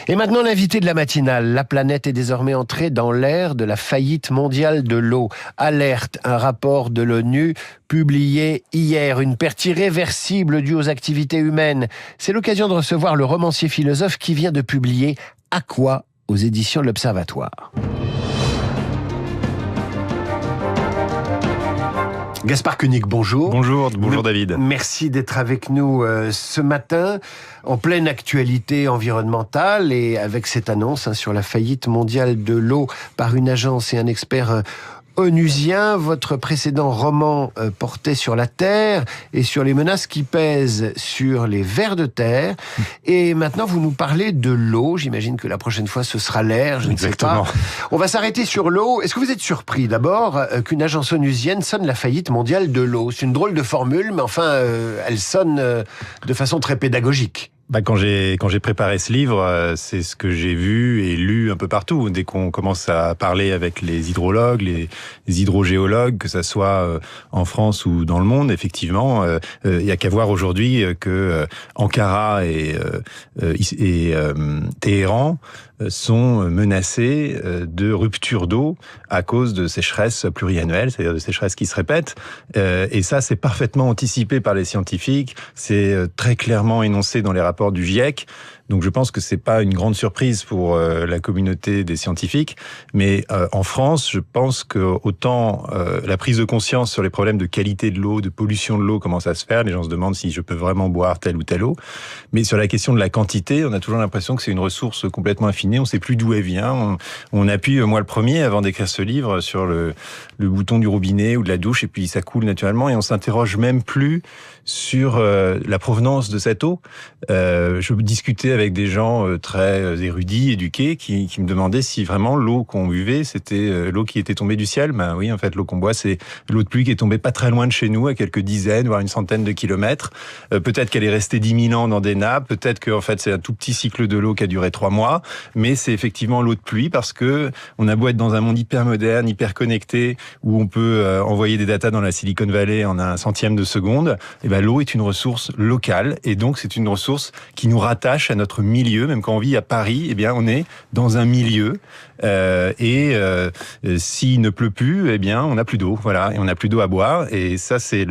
Et maintenant, l'invité de la matinale. La planète est désormais entrée dans l'ère de la faillite mondiale de l'eau. Alerte, un rapport de l'ONU publié hier. Une perte irréversible due aux activités humaines. C'est l'occasion de recevoir le romancier philosophe qui vient de publier « À quoi ?» aux éditions de l'Observatoire. Gaspard Koenig, bonjour. Bonjour David. Merci d'être avec nous ce matin, en pleine actualité environnementale et avec cette annonce sur la faillite mondiale de l'eau par une agence et un expert onusien. Votre précédent roman portait sur la terre et sur les menaces qui pèsent sur les vers de terre. Et maintenant, vous nous parlez de l'eau. J'imagine que la prochaine fois, ce sera l'air, je Exactement. ne sais pas. On va s'arrêter sur l'eau. Est-ce que vous êtes surpris, d'abord, qu'une agence onusienne sonne la faillite mondiale de l'eau? C'est une drôle de formule, mais enfin, elle sonne de façon très pédagogique. Quand j'ai préparé ce livre, c'est ce que j'ai vu et lu un peu partout. Dès qu'on commence à parler avec les hydrologues, les hydrogéologues, que ça soit en France ou dans le monde, effectivement, il y a qu'à voir aujourd'hui que Ankara et Téhéran sont menacés de rupture d'eau à cause de sécheresses pluriannuelles, c'est-à-dire de sécheresses qui se répètent. Et ça, c'est parfaitement anticipé par les scientifiques. C'est très clairement énoncé dans les rapports du GIEC. Donc je pense que c'est pas une grande surprise pour la communauté des scientifiques, mais en France, je pense que autant la prise de conscience sur les problèmes de qualité de l'eau, de pollution de l'eau commence à se faire, les gens se demandent si je peux vraiment boire telle ou telle eau, mais sur la question de la quantité, on a toujours l'impression que c'est une ressource complètement infinie, on sait plus d'où elle vient, on appuie, moi le premier, avant d'écrire ce livre, sur le bouton du robinet ou de la douche, et puis ça coule naturellement, et on s'interroge même plus sur la provenance de cette eau. Je discutais avec des gens très érudits, éduqués, qui me demandaient si vraiment l'eau qu'on buvait, c'était l'eau qui était tombée du ciel. Ben oui, en fait, l'eau qu'on boit, c'est l'eau de pluie qui est tombée pas très loin de chez nous, à quelques dizaines, voire une centaine de kilomètres. Peut-être qu'elle est restée 10 000 ans dans des nappes, peut-être que en fait, c'est un tout petit cycle de l'eau qui a duré 3 mois, mais c'est effectivement l'eau de pluie parce que on a beau être dans un monde hyper moderne, hyper connecté, où on peut envoyer des datas dans la Silicon Valley en un centième de seconde, et ben l'eau est une ressource locale, et donc c'est une ressource qui nous rattache à notre milieu. Même quand on vit à Paris, eh bien on est dans un milieu s'il ne pleut plus, eh bien on n'a plus d'eau, voilà, et on n'a plus d'eau à boire, et ça c'est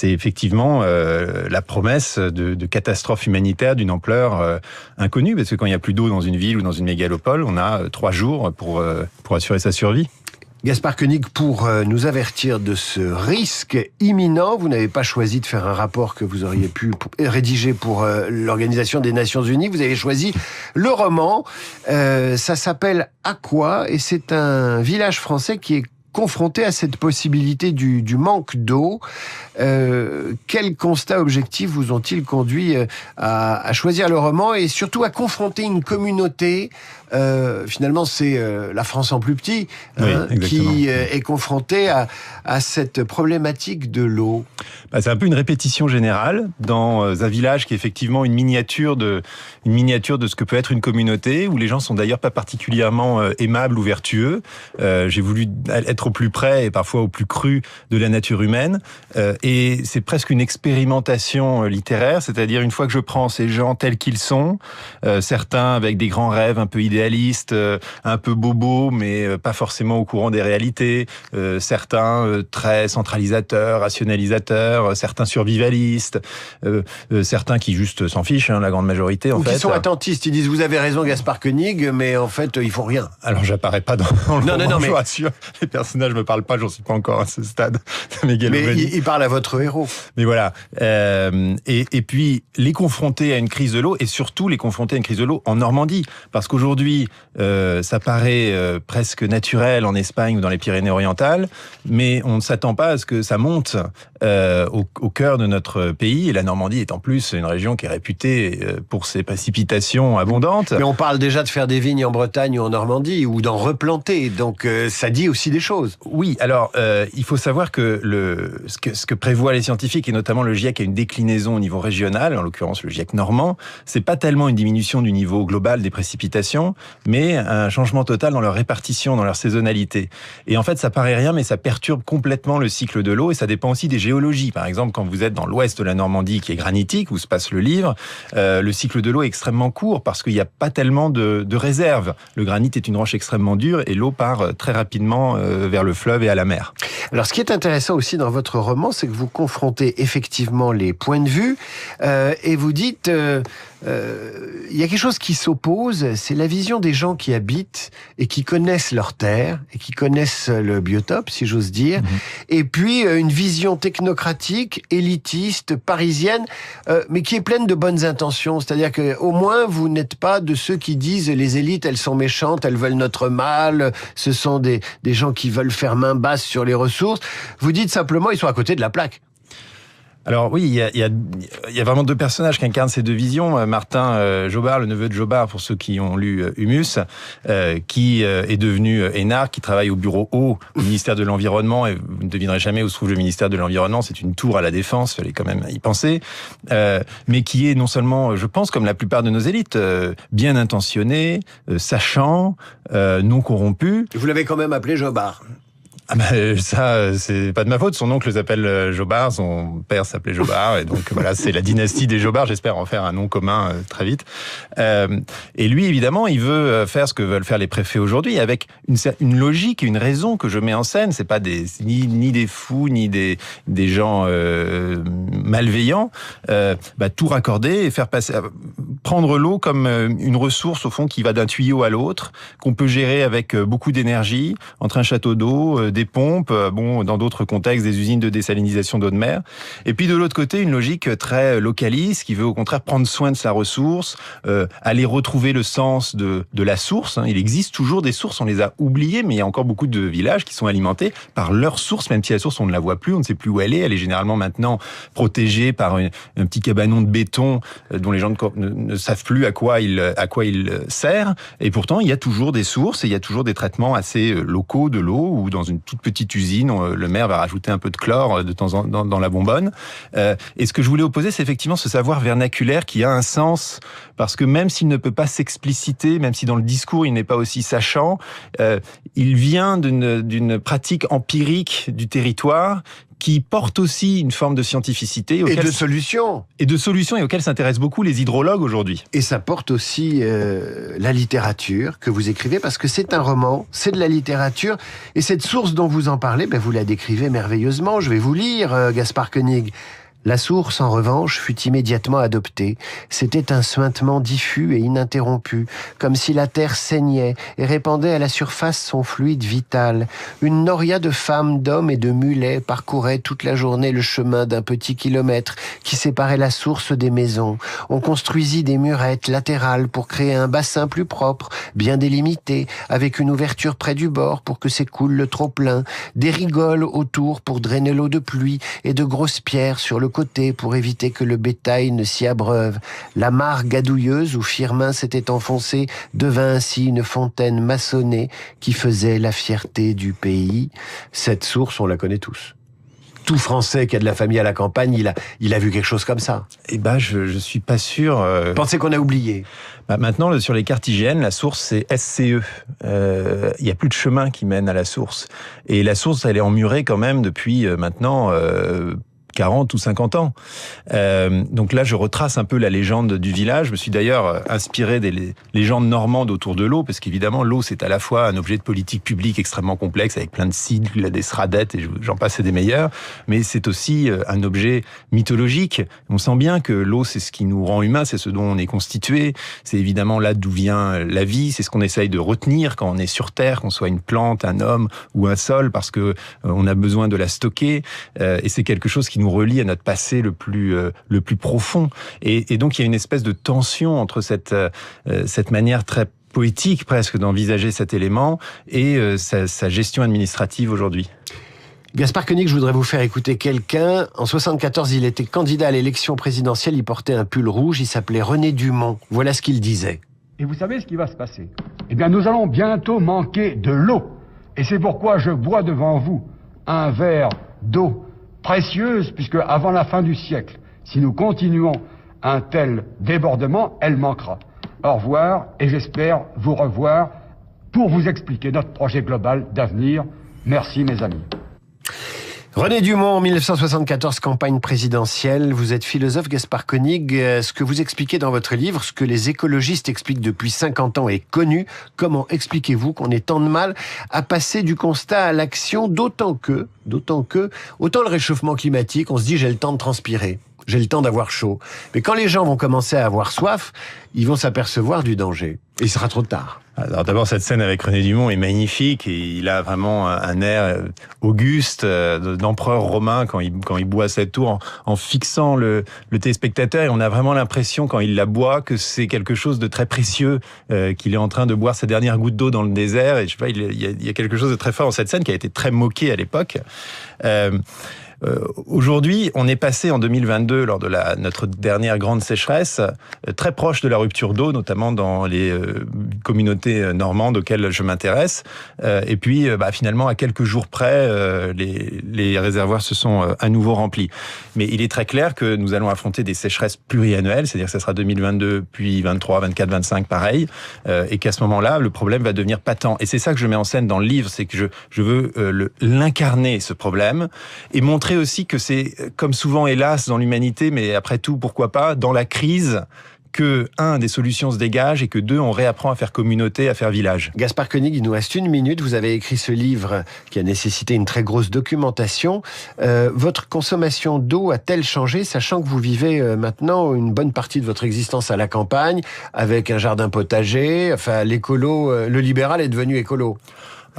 effectivement la promesse de catastrophe humanitaire d'une ampleur inconnue, parce que quand il n'y a plus d'eau dans une ville ou dans une mégalopole, on a 3 jours pour assurer sa survie. Gaspard Koenig, pour nous avertir de ce risque imminent, vous n'avez pas choisi de faire un rapport que vous auriez pu rédiger pour l'Organisation des Nations Unies. Vous avez choisi le roman. Ça s'appelle « À quoi ?» et c'est un village français qui est confronté à cette possibilité du manque d'eau. Quels constats objectifs vous ont-ils conduit à choisir le roman et surtout à confronter une communauté, finalement c'est la France en plus petit, qui est confrontée à cette problématique de l'eau? C'est un peu une répétition générale dans un village qui est effectivement une miniature de ce que peut être une communauté, où les gens sont d'ailleurs pas particulièrement aimables ou vertueux. J'ai voulu être au plus près et parfois au plus cru de la nature humaine. Et c'est presque une expérimentation littéraire, c'est-à-dire une fois que je prends ces gens tels qu'ils sont, certains avec des grands rêves un peu idéalistes, un peu bobos, mais pas forcément au courant des réalités, certains très centralisateurs, rationalisateurs, certains survivalistes, certains qui juste s'en fichent, la grande majorité en fait. Ou qui sont attentistes, ils disent vous avez raison Gaspard Koenig, mais en fait ils font rien. Alors j'apparais pas dans le roman, mais je vous rassure, les personnages me parlent pas, j'en suis pas encore à ce stade de mégalomanie. Mais ils parlent à votre héros. Mais voilà, et puis les confronter à une crise de l'eau, et surtout les confronter à une crise de l'eau en Normandie, parce qu'aujourd'hui ça paraît presque naturel en Espagne ou dans les Pyrénées-Orientales, mais on ne s'attend pas à ce que ça monte au cœur de notre pays, et la Normandie est en plus une région qui est réputée pour ses précipitations abondantes. Mais on parle déjà de faire des vignes en Bretagne ou en Normandie, ou d'en replanter, donc ça dit aussi des choses. chose. Oui, alors il faut savoir que ce que prévoient les scientifiques, et notamment le GIEC, a une déclinaison au niveau régional, en l'occurrence le GIEC normand. C'est pas tellement une diminution du niveau global des précipitations, mais un changement total dans leur répartition, dans leur saisonnalité. Et en fait, ça paraît rien, mais ça perturbe complètement le cycle de l'eau, et ça dépend aussi des géologies. Par exemple, quand vous êtes dans l'ouest de la Normandie, qui est granitique, où se passe le livre, le cycle de l'eau est extrêmement court, parce qu'il n'y a pas tellement de réserves. Le granit est une roche extrêmement dure, et l'eau part très rapidement vers le fleuve et à la mer. Alors, ce qui est intéressant aussi dans votre roman, c'est que vous confrontez effectivement les points de vue et vous dites, il y a quelque chose qui s'oppose, c'est la vision des gens qui habitent et qui connaissent leur terre et qui connaissent le biotope, si j'ose dire, et puis une vision technocratique, élitiste, parisienne, mais qui est pleine de bonnes intentions. C'est-à-dire que au moins vous n'êtes pas de ceux qui disent les élites, elles sont méchantes, elles veulent notre mal, ce sont des gens qui veulent faire main basse sur les ressources. Vous dites simplement, ils sont à côté de la plaque. Alors oui, il y a vraiment deux personnages qui incarnent ces deux visions. Martin Jobard, le neveu de Jobard, pour ceux qui ont lu Humus, qui est devenu énarque, qui travaille au bureau haut au ministère de l'Environnement, et vous ne devinerez jamais où se trouve le ministère de l'Environnement, c'est une tour à la Défense, fallait quand même y penser, mais qui est non seulement, je pense, comme la plupart de nos élites, bien intentionné, sachant, non corrompu. Vous l'avez quand même appelé Jobard. Ah ben ça, c'est pas de ma faute. Son oncle s'appelle Jobard, son père s'appelait Jobard, et donc voilà, c'est la dynastie des Jobard. J'espère en faire un nom commun très vite. Et lui, évidemment, il veut faire ce que veulent faire les préfets aujourd'hui, avec une logique et une raison que je mets en scène. C'est pas ni des fous, ni des gens malveillants. Tout raccorder et faire passer, prendre l'eau comme une ressource au fond qui va d'un tuyau à l'autre, qu'on peut gérer avec beaucoup d'énergie entre un château d'eau, des pompes, dans d'autres contextes, des usines de désalinisation d'eau de mer. Et puis de l'autre côté, une logique très localiste qui veut au contraire prendre soin de sa ressource, aller retrouver le sens de la source. Il existe toujours des sources, on les a oubliées, mais il y a encore beaucoup de villages qui sont alimentés par leur source, même si la source on ne la voit plus, on ne sait plus où elle est généralement maintenant protégée par un petit cabanon de béton dont les gens ne savent plus à quoi il sert. Et pourtant, il y a toujours des sources et il y a toujours des traitements assez locaux de l'eau, ou dans une toute petite usine, le maire va rajouter un peu de chlore de temps en temps dans la bonbonne. Et ce que je voulais opposer, c'est effectivement ce savoir vernaculaire qui a un sens, parce que même s'il ne peut pas s'expliciter, même si dans le discours il n'est pas aussi sachant, il vient d'une pratique empirique du territoire qui porte aussi une forme de scientificité. Et de solutions. Et de solutions, et auxquelles s'intéressent beaucoup les hydrologues aujourd'hui. Et ça porte aussi la littérature que vous écrivez, parce que c'est un roman, c'est de la littérature, et cette source dont vous en parlez, vous la décrivez merveilleusement. Je vais vous lire, Gaspard Koenig. La source, en revanche, fut immédiatement adoptée. C'était un suintement diffus et ininterrompu, comme si la terre saignait et répandait à la surface son fluide vital. Une noria de femmes, d'hommes et de mulets parcourait toute la journée le chemin d'un petit kilomètre qui séparait la source des maisons. On construisit des murettes latérales pour créer un bassin plus propre, bien délimité, avec une ouverture près du bord pour que s'écoule le trop-plein, des rigoles autour pour drainer l'eau de pluie et de grosses pierres sur le côté pour éviter que le bétail ne s'y abreuve. La mare gadouilleuse où Firmin s'était enfoncé devint ainsi une fontaine maçonnée qui faisait la fierté du pays. Cette source, on la connaît tous. Tout Français qui a de la famille à la campagne, il a vu quelque chose comme ça. Eh ben, je suis pas sûr. Pensez qu'on a oublié. Maintenant, sur les cartes IGN, la source, c'est SCE. Il y a plus de chemin qui mène à la source. Et la source, elle est emmurée quand même depuis maintenant 40 ou 50 ans. Donc là, je retrace un peu la légende du village. Je me suis d'ailleurs inspiré des légendes normandes autour de l'eau, parce qu'évidemment, l'eau, c'est à la fois un objet de politique publique extrêmement complexe, avec plein de sigles, des sradettes, et j'en passe et des meilleurs, mais c'est aussi un objet mythologique. On sent bien que l'eau, c'est ce qui nous rend humains, c'est ce dont on est constitué, c'est évidemment là d'où vient la vie, c'est ce qu'on essaye de retenir quand on est sur Terre, qu'on soit une plante, un homme ou un sol, parce que on a besoin de la stocker, et c'est quelque chose qui nous relie à notre passé le plus profond. Et donc il y a une espèce de tension entre cette manière très poétique presque d'envisager cet élément et sa gestion administrative aujourd'hui. Gaspard Koenig, je voudrais vous faire écouter quelqu'un. En 74, il était candidat à l'élection présidentielle, il portait un pull rouge, il s'appelait René Dumont. Voilà ce qu'il disait. Et vous savez ce qui va se passer? Eh bien, nous allons bientôt manquer de l'eau. Et c'est pourquoi je bois devant vous un verre d'eau précieuse, puisque avant la fin du siècle, si nous continuons un tel débordement, elle manquera. Au revoir, et j'espère vous revoir pour vous expliquer notre projet global d'avenir. Merci mes amis. René Dumont, 1974, campagne présidentielle. Vous êtes philosophe, Gaspard Koenig. Ce que vous expliquez dans votre livre, ce que les écologistes expliquent depuis 50 ans est connu. Comment expliquez-vous qu'on ait tant de mal à passer du constat à l'action, d'autant que, autant le réchauffement climatique, on se dit j'ai le temps de transpirer, j'ai le temps d'avoir chaud. Mais quand les gens vont commencer à avoir soif, ils vont s'apercevoir du danger. Et il sera trop tard. Alors d'abord, cette scène avec René Dumont est magnifique et il a vraiment un air auguste d'empereur romain quand il boit cette eau en fixant le téléspectateur, et on a vraiment l'impression quand il la boit que c'est quelque chose de très précieux, qu'il est en train de boire sa dernière goutte d'eau dans le désert, et je sais pas, il y a quelque chose de très fort dans cette scène qui a été très moquée à l'époque. Aujourd'hui, on est passé en 2022, lors de notre dernière grande sécheresse, très proche de la rupture d'eau, notamment dans les communautés normandes auxquelles je m'intéresse. Et puis, finalement, à quelques jours près, les réservoirs se sont à nouveau remplis. Mais il est très clair que nous allons affronter des sécheresses pluriannuelles, c'est-à-dire que ça sera 2022, puis 23, 24, 25, pareil, et qu'à ce moment-là, le problème va devenir patent. Et c'est ça que je mets en scène dans le livre, c'est que je veux l'incarner, ce problème, et montrer aussi que c'est, comme souvent hélas dans l'humanité, mais après tout, pourquoi pas, dans la crise, que, des solutions se dégagent, et que deux, on réapprend à faire communauté, à faire village. Gaspard Koenig, il nous reste 1 minute. Vous avez écrit ce livre qui a nécessité une très grosse documentation. Votre consommation d'eau a-t-elle changé, sachant que vous vivez maintenant une bonne partie de votre existence à la campagne, avec un jardin potager? Enfin, le libéral est devenu écolo.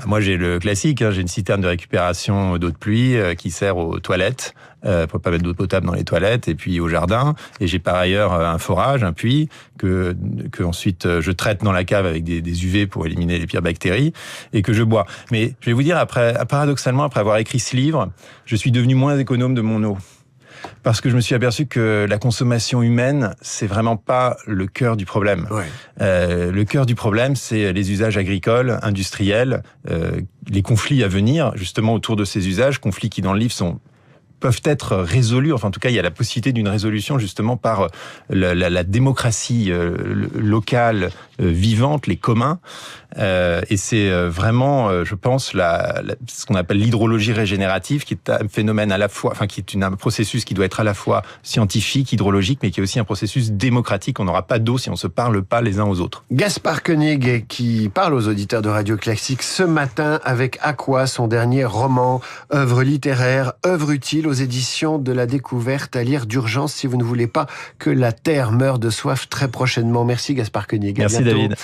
Moi, j'ai le classique, j'ai une citerne de récupération d'eau de pluie qui sert aux toilettes, pour pas mettre d'eau potable dans les toilettes, et puis au jardin. Et j'ai par ailleurs un forage, un puits, que ensuite je traite dans la cave avec des UV pour éliminer les pires bactéries, et que je bois. Mais je vais vous dire, paradoxalement, après avoir écrit ce livre, je suis devenu moins économe de mon eau. Parce que je me suis aperçu que la consommation humaine, c'est vraiment pas le cœur du problème. Ouais. Le cœur du problème, c'est les usages agricoles, industriels, les conflits à venir, justement autour de ces usages, conflits qui dans le livre peuvent être résolus. Enfin, en tout cas, il y a la possibilité d'une résolution justement par la démocratie locale vivante, les communs. Et c'est vraiment, je pense, ce qu'on appelle l'hydrologie régénérative, qui est un phénomène à la fois, qui est un processus qui doit être à la fois scientifique, hydrologique, mais qui est aussi un processus démocratique. On n'aura pas d'eau si on se parle pas les uns aux autres. Gaspard Koenig, qui parle aux auditeurs de Radio Classique ce matin avec Aqua, son dernier roman, œuvre littéraire, œuvre utile aux éditions de La Découverte, à lire d'urgence si vous ne voulez pas que la terre meure de soif très prochainement. Merci Gaspard Koenig. Merci David.